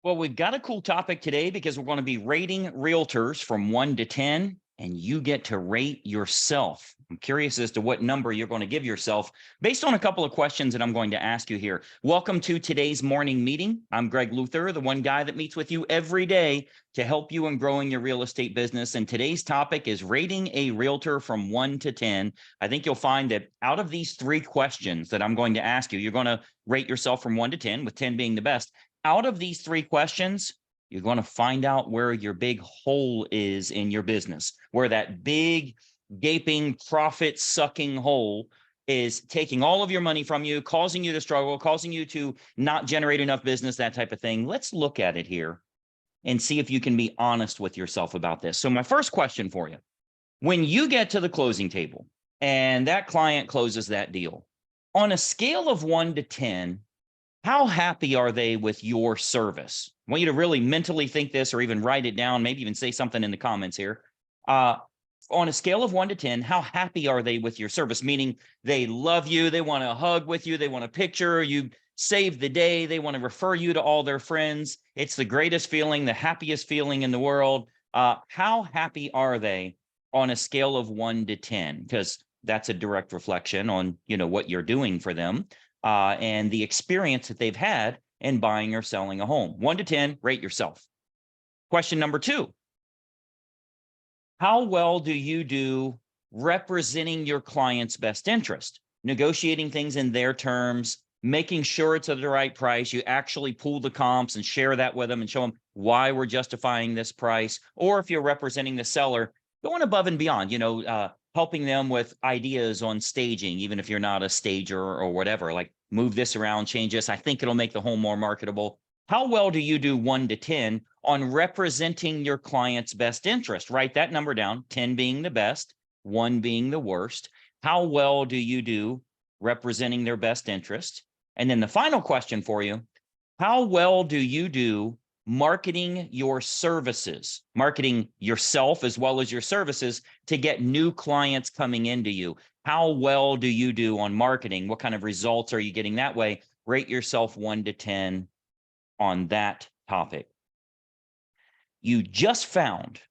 Well, we've got a cool topic today because we're going to be rating realtors from 1 to 10, and you get to rate yourself. I'm curious as to what number you're going to give yourself based on a couple of questions that I'm going to ask you here. Welcome to today's morning meeting. I'm Greg Luther, the one guy that meets with you every day to help you in growing your real estate business. And today's topic is rating a realtor from 1 to 10. I think you'll find that out of these three questions that I'm going to ask you, you're going to rate yourself from 1 to 10, with 10 being the best. Out of these three questions, you're going to find out where your big hole is in your business, where that big, gaping, profit sucking hole is taking all of your money from you, causing you to struggle, causing you to not generate enough business, that type of thing. Let's look at it here and see if you can be honest with yourself about this. So my first question for you, when you get to the closing table and that client closes that deal, on a scale of 1 to 10, how happy are they with your service? I want you to really mentally think this, or even write it down, maybe even say something in the comments here. On a scale of 1 to 10, how happy are they with your service? Meaning they love you, they want to hug with you, they want a picture, you save the day, they want to refer you to all their friends. It's the greatest feeling, the happiest feeling in the world. How happy are they on a scale of 1 to 10? Because that's a direct reflection on, what you're doing for them. And the experience that they've had in buying or selling a home. 1 to 10, rate yourself. Question number 2. How well do you do representing your client's best interest, negotiating things in their terms, making sure it's at the right price? You actually pull the comps and share that with them and show them why we're justifying this price. Or if you're representing the seller, going above and beyond, helping them with ideas on staging, even if you're not a stager or whatever, like move this around, change this. I think it'll make the home more marketable. How well do you do 1 to 10 on representing your client's best interest? Write that number down, 10 being the best, 1 being the worst. How well do you do representing their best interest? And then the final question for you, how well do you do marketing your services, marketing yourself as well as your services to get new clients coming into you? How well do you do on marketing? What kind of results are you getting that way? Rate yourself 1 to 10 on that topic. You just found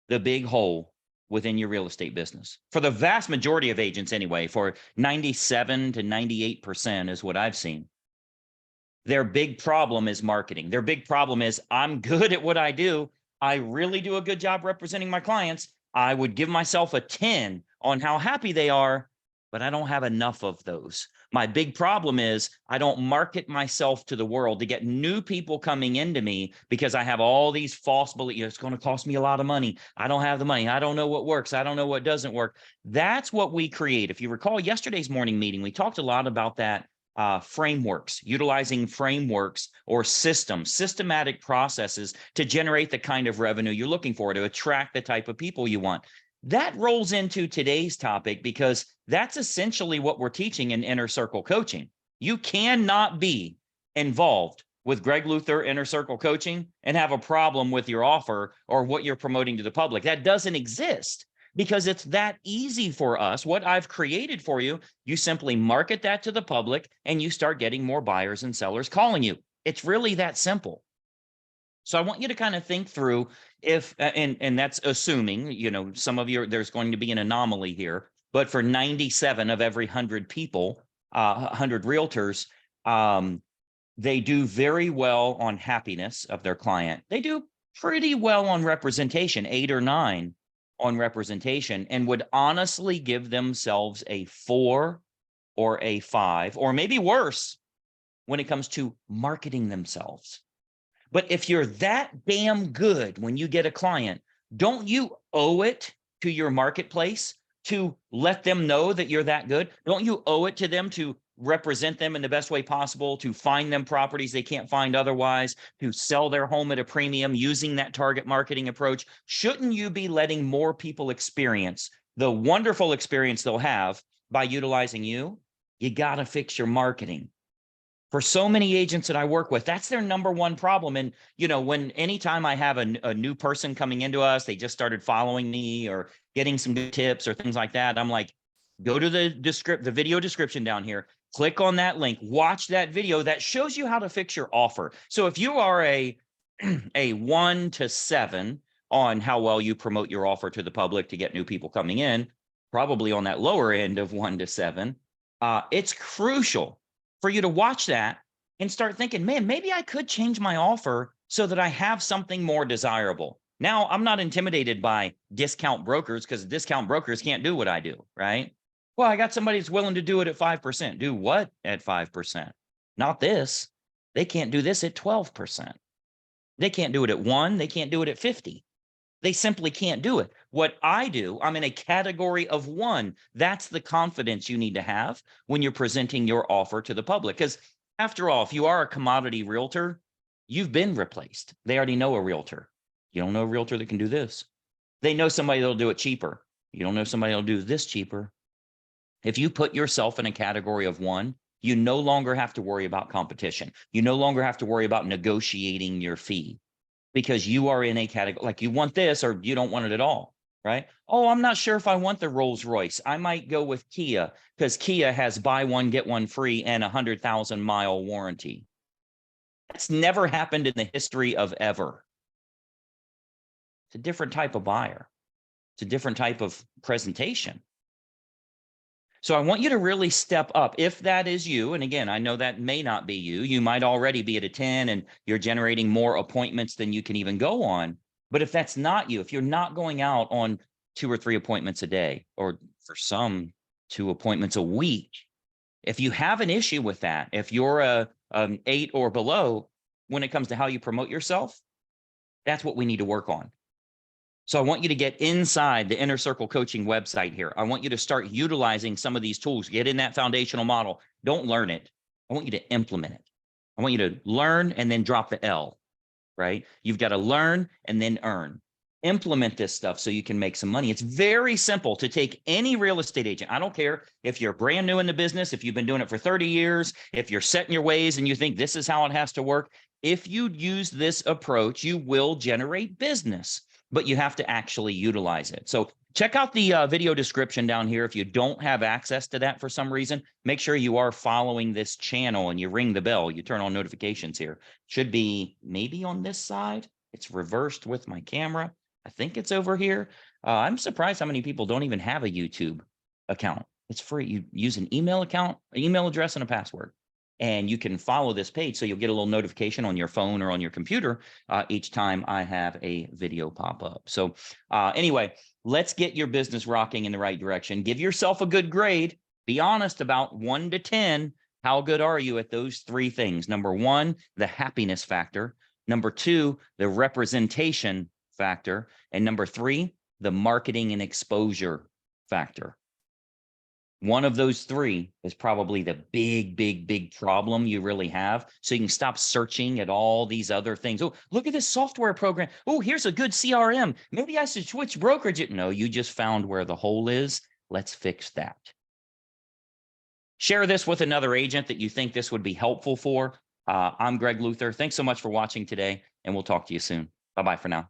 the big hole within your real estate business. For the vast majority of agents anyway, for 97 to 98% is what I've seen. Their big problem is marketing. Their big problem is, I'm good at what I do. I really do a good job representing my clients. I would give myself a 10 on how happy they are, but I don't have enough of those. My big problem is I don't market myself to the world to get new people coming into me because I have all these false beliefs. It's going to cost me a lot of money. I don't have the money. I don't know what works. I don't know what doesn't work. That's what we create. If you recall yesterday's morning meeting, we talked a lot about that. Frameworks, utilizing frameworks or systems, systematic processes to generate the kind of revenue you're looking for, to attract the type of people you want. That rolls into today's topic because that's essentially what we're teaching in Inner Circle Coaching. You cannot be involved with Greg Luther Inner Circle Coaching and have a problem with your offer or what you're promoting to the public. That doesn't exist. Because it's that easy for us. What I've created for you, you simply market that to the public and you start getting more buyers and sellers calling you. It's really that simple. So I want you to kind of think through if, and that's assuming, some of you, there's going to be an anomaly here, but for 97 of every 100 people, 100 realtors, they do very well on happiness of their client. They do pretty well on representation, 8 or 9. On representation, and would honestly give themselves a 4 or a 5, or maybe worse when it comes to marketing themselves. But if you're that damn good when you get a client, don't you owe it to your marketplace to let them know that you're that good? Don't you owe it to them to represent them in the best way possible, to find them properties they can't find otherwise, to sell their home at a premium using that target marketing approach? Shouldn't you be letting more people experience the wonderful experience they'll have by utilizing you? You got to fix your marketing. For so many agents that I work with, that's their number one problem. And, anytime I have a new person coming into us, they just started following me or getting some good tips or things like that, I'm like, go to the video description down here. Click on that link, watch that video that shows you how to fix your offer. So if you are a 1 to 7 on how well you promote your offer to the public to get new people coming in, probably on that lower end of 1 to 7, it's crucial for you to watch that and start thinking, man, maybe I could change my offer so that I have something more desirable. Now, I'm not intimidated by discount brokers because discount brokers can't do what I do, right? Well, I got somebody that's willing to do it at 5%. Do what at 5%? Not this. They can't do this at 12%. They can't do it at 1. They can't do it at 50. They simply can't do it. What I do, I'm in a category of 1. That's the confidence you need to have when you're presenting your offer to the public. Because after all, if you are a commodity realtor, you've been replaced. They already know a realtor. You don't know a realtor that can do this. They know somebody that'll do it cheaper. You don't know somebody that'll do this cheaper. If you put yourself in a category of 1, you no longer have to worry about competition. You no longer have to worry about negotiating your fee because you are in a category, like you want this or you don't want it at all, right? Oh, I'm not sure if I want the Rolls Royce. I might go with Kia because Kia has buy one, get one free and 100,000-mile warranty. That's never happened in the history of ever. It's a different type of buyer. It's a different type of presentation. So I want you to really step up if that is you. And again, I know that may not be you. You might already be at a 10 and you're generating more appointments than you can even go on. But if that's not you, if you're not going out on 2 or 3 appointments a day, or for some 2 appointments a week, if you have an issue with that, if you're an 8 or below when it comes to how you promote yourself, that's what we need to work on. So I want you to get inside the Inner Circle Coaching website here. I want you to start utilizing some of these tools. Get in that foundational model. Don't learn it. I want you to implement it. I want you to learn and then drop the L, right? You've got to learn and then earn. Implement this stuff so you can make some money. It's very simple to take any real estate agent. I don't care if you're brand new in the business, if you've been doing it for 30 years, if you're set in your ways and you think this is how it has to work. If you use this approach, you will generate business, but you have to actually utilize it. So check out the video description down here. If you don't have access to that for some reason, make sure you are following this channel and you ring the bell. You turn on notifications here. Should be maybe on this side. It's reversed with my camera. I think it's over here. I'm surprised how many people don't even have a YouTube account. It's free. You use an email account, an email address, and a password. And you can follow this page so you'll get a little notification on your phone or on your computer each time I have a video pop up. So anyway, let's get your business rocking in the right direction. Give yourself a good grade. Be honest about 1 to 10. How good are you at those 3 things? Number 1, the happiness factor. Number 2, the representation factor. And number 3, the marketing and exposure factor. One of those 3 is probably the big problem you really have. So you can stop searching at all these other things. Oh, look at this software program. Oh, here's a good CRM. Maybe I should switch brokerage. No, you just found where the hole is. Let's fix that. Share this with another agent that you think this would be helpful for. I'm Greg Luther. Thanks so much for watching today, and we'll talk to you soon. Bye-bye for now.